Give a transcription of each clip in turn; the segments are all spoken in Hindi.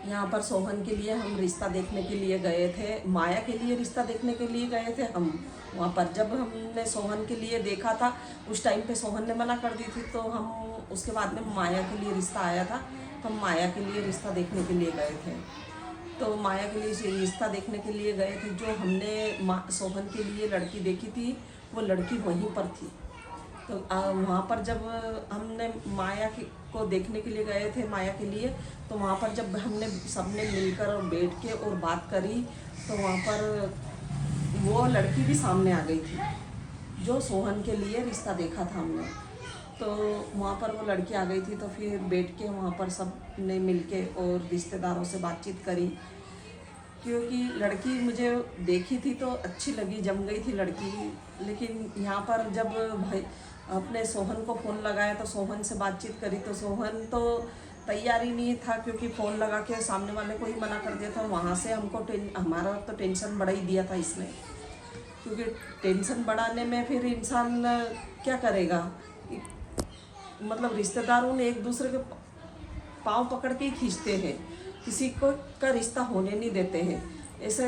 यहाँ पर सोहन के लिए हम रिश्ता देखने के लिए गए थे, माया के लिए रिश्ता देखने के लिए गए थे हम। वहाँ पर जब हमने सोहन के लिए देखा था, उस टाइम पे सोहन ने मना कर दी थी, तो हम उसके बाद में माया के लिए रिश्ता आया था, तो हम माया के लिए रिश्ता देखने के लिए गए थे। तो माया के लिए रिश्ता देखने के लिए गए थे। जो हमने सोहन के लिए लड़की देखी थी, वो लड़की वहीं पर थी। तो वहाँ पर जब हमने माया को देखने के लिए गए थे, माया के लिए, तो वहाँ पर जब हमने सबने मिलकर और बैठ के और बात करी, तो वहाँ पर वो लड़की भी सामने आ गई थी, जो सोहन के लिए रिश्ता देखा था हमने। तो वहाँ पर वो लड़की आ गई थी, तो फिर बैठ के वहाँ पर सब ने मिल के और रिश्तेदारों से बातचीत करी, क्योंकि लड़की मुझे देखी थी तो अच्छी लगी, जम गई थी लड़की। लेकिन यहाँ पर जब भाई अपने सोहन को फ़ोन लगाया, तो सोहन से बातचीत करी, तो सोहन तो तैयार ही नहीं था, क्योंकि फ़ोन लगा के सामने वाले को ही मना कर दिया था। वहाँ से हमको हमारा तो टेंशन बढ़ा ही दिया था इसने, क्योंकि टेंशन बढ़ाने में फिर इंसान क्या करेगा। मतलब रिश्तेदारों ने एक दूसरे के पाँव पकड़ के ही खींचते हैं, किसी को का रिश्ता होने नहीं देते हैं। ऐसे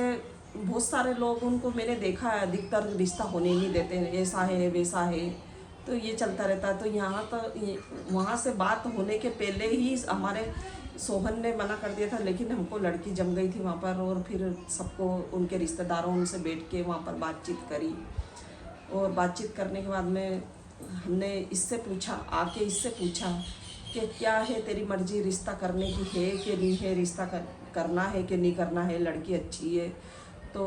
बहुत सारे लोग, उनको मैंने देखा है, अधिकतर रिश्ता होने नहीं देते हैं, ऐसा है वैसा है, तो ये चलता रहता है। तो यहाँ तो वहाँ से बात होने के पहले ही हमारे सोहन ने मना कर दिया था, लेकिन हमको लड़की जम गई थी वहाँ पर। और फिर सबको, उनके रिश्तेदारों, उनसे बैठ के वहाँ पर बातचीत करी, और बातचीत करने के बाद में हमने इससे पूछा, आके इससे पूछा कि क्या है तेरी मर्जी, रिश्ता करने की है कि नहीं है, रिश्ता करना है कि नहीं करना है, लड़की अच्छी है। तो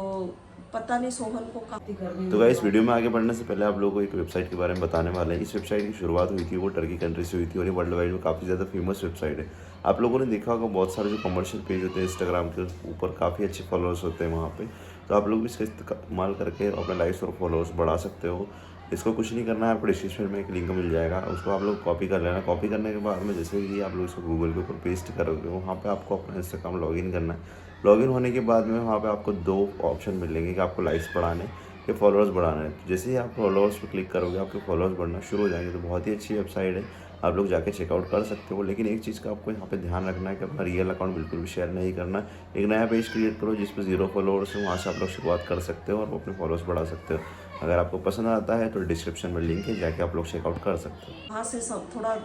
पता नहीं सोहन को काफ़ी करनी। तो गाइस, वीडियो में आगे बढ़ने से पहले आप लोगों को एक वेबसाइट के बारे में बताने वाले हैं। इस वेबसाइट की शुरुआत हुई थी वो टर्की कंट्री से हुई थी, और ये वर्ल्ड वाइड में काफ़ी ज़्यादा फेमस वेबसाइट है। आप लोगों ने देखा होगा बहुत सारे जो कमर्शियल पेज होते हैं इंस्टाग्राम के ऊपर, काफ़ी अच्छे फॉलोअर्स होते हैं वहाँ पे। तो आप लोग भी इसका इस्तेमाल करके अपने लाइक्स और फॉलोअर्स बढ़ा सकते हो। इसको कुछ नहीं करना है, आपको डिस्क्रिप्शन में एक लिंक मिल जाएगा, उसको आप लोग कॉपी कर लेना। कॉपी करने के बाद में जैसे ही आप लोग इसको गूगल के ऊपर पेस्ट करोगे, वहाँ पे आपको अपना इंस्टाग्राम लॉगिन करना है। लॉगिन होने के बाद में वहाँ पे आपको दो ऑप्शन मिलेंगे कि आपको लाइक्स बढ़ाने या फॉलोअर्स बढ़ाना है। तो जैसे ही आप फॉलोअर्स पे क्लिक करोगे, आपके फॉलोअर्स बढ़ना शुरू हो जाएंगे। तो बहुत ही अच्छी वेबसाइट है, आप लोग जाके चेकआउट कर सकते हो। लेकिन एक चीज़ का आपको यहाँ पे ध्यान रखना है कि अपना रियल अकाउंट बिल्कुल भी शेयर नहीं करना। एक नया पेज क्रिएट करो जिस पर 0 फॉलोअर्स है, वहाँ से आप लोग शुरुआत कर सकते हो और अपने फॉलोअर्स बढ़ा सकते हो। अगर आपको पसंद आता है तो डिस्क्रिप्शन में लिंक है, जाके आप लोग चेकआउट कर सकते हो। वहाँ से सब थोड़ा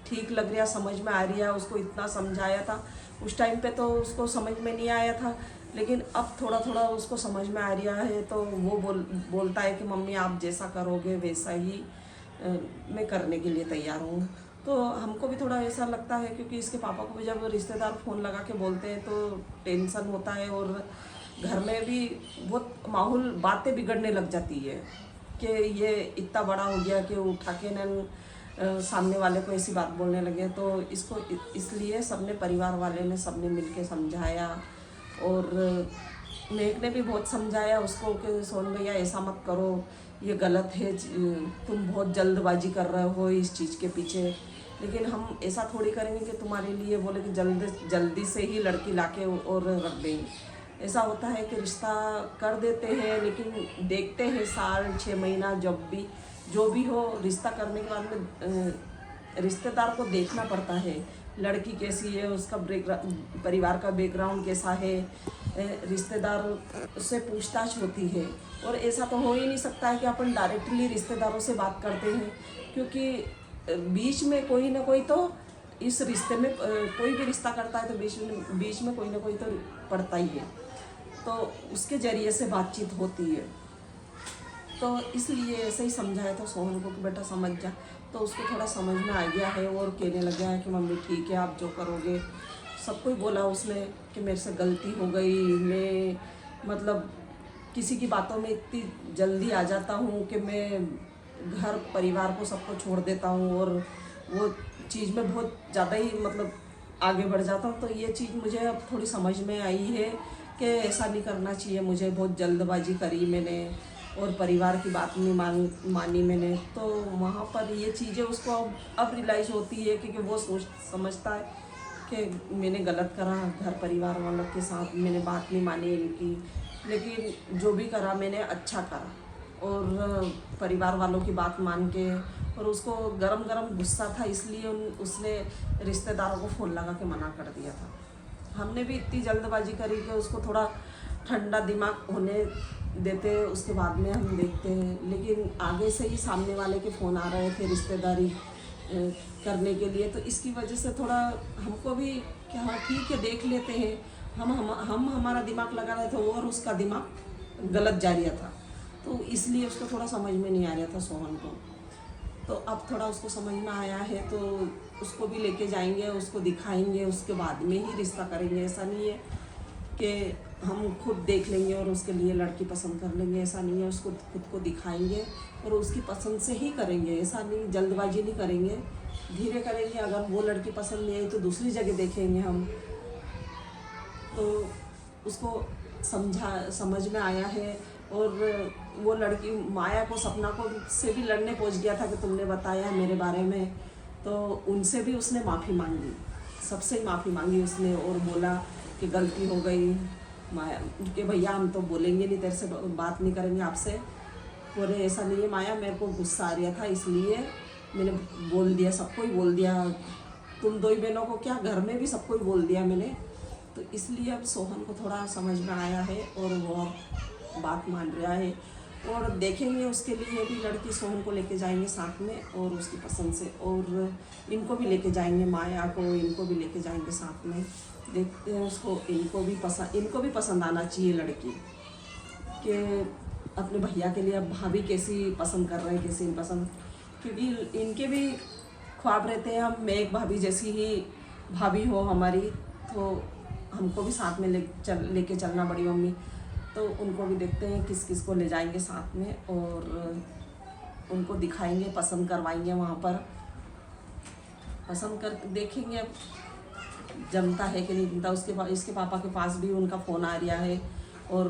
ठीक लग रहा, समझ में आ रही है। उसको इतना समझाया था उस टाइम पे, तो उसको समझ में नहीं आया था, लेकिन अब थोड़ा थोड़ा उसको समझ में आ रहा है। तो वो बोलता है कि मम्मी आप जैसा करोगे वैसा ही मैं करने के लिए तैयार हूँ। तो हमको भी थोड़ा ऐसा लगता है, क्योंकि इसके पापा को भी जब रिश्तेदार फ़ोन लगा के बोलते हैं तो टेंशन होता है, और घर में भी बहुत माहौल, बातें बिगड़ने लग जाती है कि ये इतना बड़ा हो गया कि उठा के न सामने वाले को ऐसी बात बोलने लगे। तो इसको इसलिए सबने, परिवार वाले ने, सबने मिलके समझाया, और मेघ ने भी बहुत समझाया उसको कि सोन भैया ऐसा मत करो, ये गलत है, तुम बहुत जल्दबाजी कर रहे हो इस चीज़ के पीछे। लेकिन हम ऐसा थोड़ी करेंगे कि तुम्हारे लिए बोले कि जल्दी से ही लड़की लाके और रख देंगे। ऐसा होता है कि रिश्ता कर देते हैं, लेकिन देखते हैं साल 6 महीना, जब भी जो भी हो, रिश्ता करने के बाद में रिश्तेदार को देखना पड़ता है, लड़की कैसी है, उसका परिवार का बैकग्राउंड कैसा है, रिश्तेदार से पूछताछ होती है। और ऐसा तो हो ही नहीं सकता है कि अपन डायरेक्टली रिश्तेदारों से बात करते हैं, क्योंकि बीच में कोई ना कोई तो, इस रिश्ते में कोई भी रिश्ता करता है तो बीच में कोई ना कोई तो पड़ता ही है, तो उसके ज़रिए से बातचीत होती है। तो इसलिए ऐसे ही समझाया था सोहन को कि बेटा समझ जा। तो उसको थोड़ा समझ में आ गया है, और कहने लग गया है कि मम्मी ठीक है, आप जो करोगे। सबको ही बोला उसने कि मेरे से गलती हो गई, मैं मतलब किसी की बातों में इतनी जल्दी आ जाता हूँ कि मैं घर परिवार को सबको छोड़ देता हूँ, और वो चीज़ में बहुत ज़्यादा ही मतलब आगे बढ़ जाता हूँ। तो ये चीज़ मुझे अब थोड़ी समझ में आई है कि ऐसा नहीं करना चाहिए मुझे। बहुत जल्दबाजी करी मैंने, और परिवार की बात नहीं मानी मैंने। तो वहाँ पर ये चीज़ें उसको अब रियलाइज़ होती है, क्योंकि वो समझता है कि मैंने गलत करा, घर परिवार वालों के साथ मैंने बात नहीं मानी इनकी, लेकिन जो भी करा मैंने अच्छा करा, और परिवार वालों की बात मान के। और उसको गरम गरम गुस्सा था, इसलिए उसने रिश्तेदारों को फ़ोन लगा के मना कर दिया था। हमने भी इतनी जल्दबाजी करी कि उसको थोड़ा ठंडा दिमाग होने देते, उसके बाद में हम देखते हैं। लेकिन आगे से ही सामने वाले के फ़ोन आ रहे थे रिश्तेदारी करने के लिए, तो इसकी वजह से थोड़ा हमको भी कि हाँ ठीक है देख लेते हैं। हम हमारा दिमाग लगा रहे थे और उसका दिमाग गलत जा रहा था, तो इसलिए उसको थोड़ा समझ में नहीं आ रहा था सोहन को। तो अब थोड़ा उसको समझ में आया है, तो उसको भी लेके जाएंगे, उसको दिखाएंगे, उसके बाद में ही रिश्ता करेंगे। ऐसा नहीं है कि हम खुद देख लेंगे और उसके लिए लड़की पसंद कर लेंगे, ऐसा नहीं है। उसको खुद को दिखाएंगे और उसकी पसंद से ही करेंगे, ऐसा नहीं, जल्दबाजी नहीं करेंगे, धीरे करेंगे। अगर वो लड़की पसंद नहीं आई तो दूसरी जगह देखेंगे हम। तो उसको समझ में आया है। और वो लड़की माया को, सपना को से भी लड़ने पहुंच गया था कि तुमने बताया मेरे बारे में, तो उनसे भी उसने माफ़ी मांगी, सबसे ही माफ़ी मांगी उसने और बोला कि गलती हो गई माया, कि भैया हम तो बोलेंगे नहीं, तेरे से बात नहीं करेंगे आपसे। बोले ऐसा नहीं है माया, मेरे को गुस्सा आ रहा था इसलिए मैंने बोल दिया, सबको ही बोल दिया, तुम दो ही बहनों को क्या, घर में भी सबको ही बोल दिया मैंने। तो इसलिए अब सोहन को थोड़ा समझ में आया है और वो बात मान रहा है। और देखेंगे उसके लिए भी लड़की, सोहन को लेके जाएंगे साथ में और उसकी पसंद से, और इनको भी लेके जाएंगे, माया को, इनको भी लेके जाएंगे साथ में। देखते हैं उसको, इनको भी पसंद आना चाहिए लड़की कि अपने भैया के लिए अब भाभी कैसी पसंद कर रहे हैं, कैसी नहीं पसंद, क्योंकि इनके भी ख्वाब रहते हैं हम, मैं एक भाभी जैसी ही भाभी हो हमारी, तो हमको भी साथ में लेके चलना बड़ी मम्मी। तो उनको भी देखते हैं किस किस को ले जाएंगे साथ में और उनको दिखाएंगे, पसंद करवाएंगे, वहाँ पर पसंद कर देखेंगे जमता है कि नहीं जमता। इसके पापा के पास भी उनका फ़ोन आ रहा है और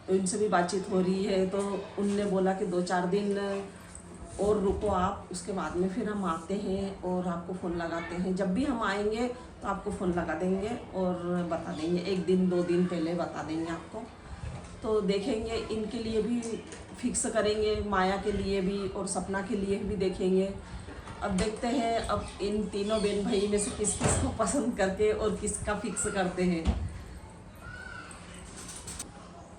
उनसे भी बातचीत हो रही है। तो उनने बोला कि 2-4 दिन और रुको आप, उसके बाद में फिर हम आते हैं और आपको फ़ोन लगाते हैं। जब भी हम आएंगे तो आपको फ़ोन लगा देंगे और बता देंगे, 1 दिन 2 दिन पहले बता देंगे आपको। तो देखेंगे, इनके लिए भी फिक्स करेंगे, माया के लिए भी और सपना के लिए भी देखेंगे। अब देखते हैं अब इन तीनों बहन भाई में से किस किस को पसंद करके और किसका फिक्स करते हैं।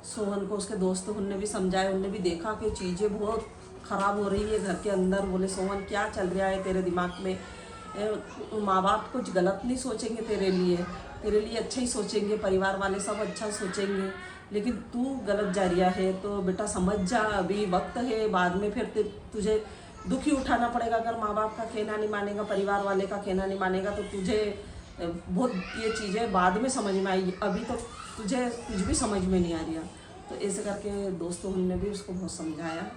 सोहन को उसके दोस्त उनने भी समझाया, उनने भी देखा कि चीज़ें बहुत ख़राब हो रही है घर के अंदर। बोले सोहन क्या चल रहा है तेरे दिमाग में, माँ बाप कुछ गलत नहीं सोचेंगे तेरे लिए अच्छा ही सोचेंगे, परिवार वाले सब अच्छा सोचेंगे, लेकिन तू गलत जा रहा है। तो बेटा समझ जा, अभी वक्त है, बाद में फिर तुझे दुखी उठाना पड़ेगा। अगर माँ बाप का कहना नहीं मानेगा, परिवार वाले का कहना नहीं मानेगा, तो तुझे बहुत ये चीज़ें बाद में समझ में आएगी, अभी तो तुझे कुछ भी समझ में नहीं आ रहा। तो ऐसे करके दोस्तों हमने भी उसको बहुत समझाया,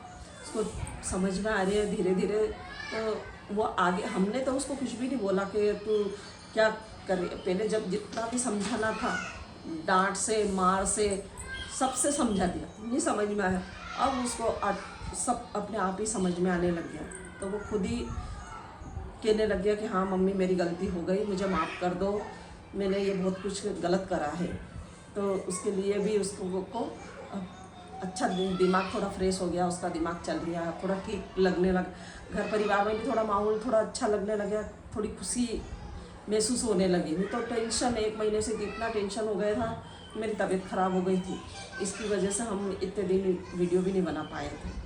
उसको समझ में आ रही है धीरे धीरे। तो वो आगे, हमने तो उसको कुछ भी नहीं बोला कि तू क्या कर रही है। पहले जब जितना भी समझाना था, डांट से, मार से, सबसे समझा दिया, नहीं समझ में आया। अब उसको सब अपने आप ही समझ में आने लग गया। तो वो खुद ही कहने लग गया कि हाँ मम्मी मेरी गलती हो गई, मुझे माफ़ कर दो, मैंने ये बहुत कुछ गलत करा है। तो उसके लिए भी उसको अच्छा दिमाग थोड़ा फ्रेश हो गया, उसका दिमाग चल रहा, थोड़ा ठीक लगने लग, घर परिवार में भी थोड़ा माहौल थोड़ा अच्छा लगने लगा, थोड़ी खुशी महसूस होने लगी। नहीं तो टेंशन, 1 महीने से इतना टेंशन हो गया था, मेरी तबीयत ख़राब हो गई थी, इसकी वजह से हम इतने दिन वीडियो भी नहीं बना पाए थे।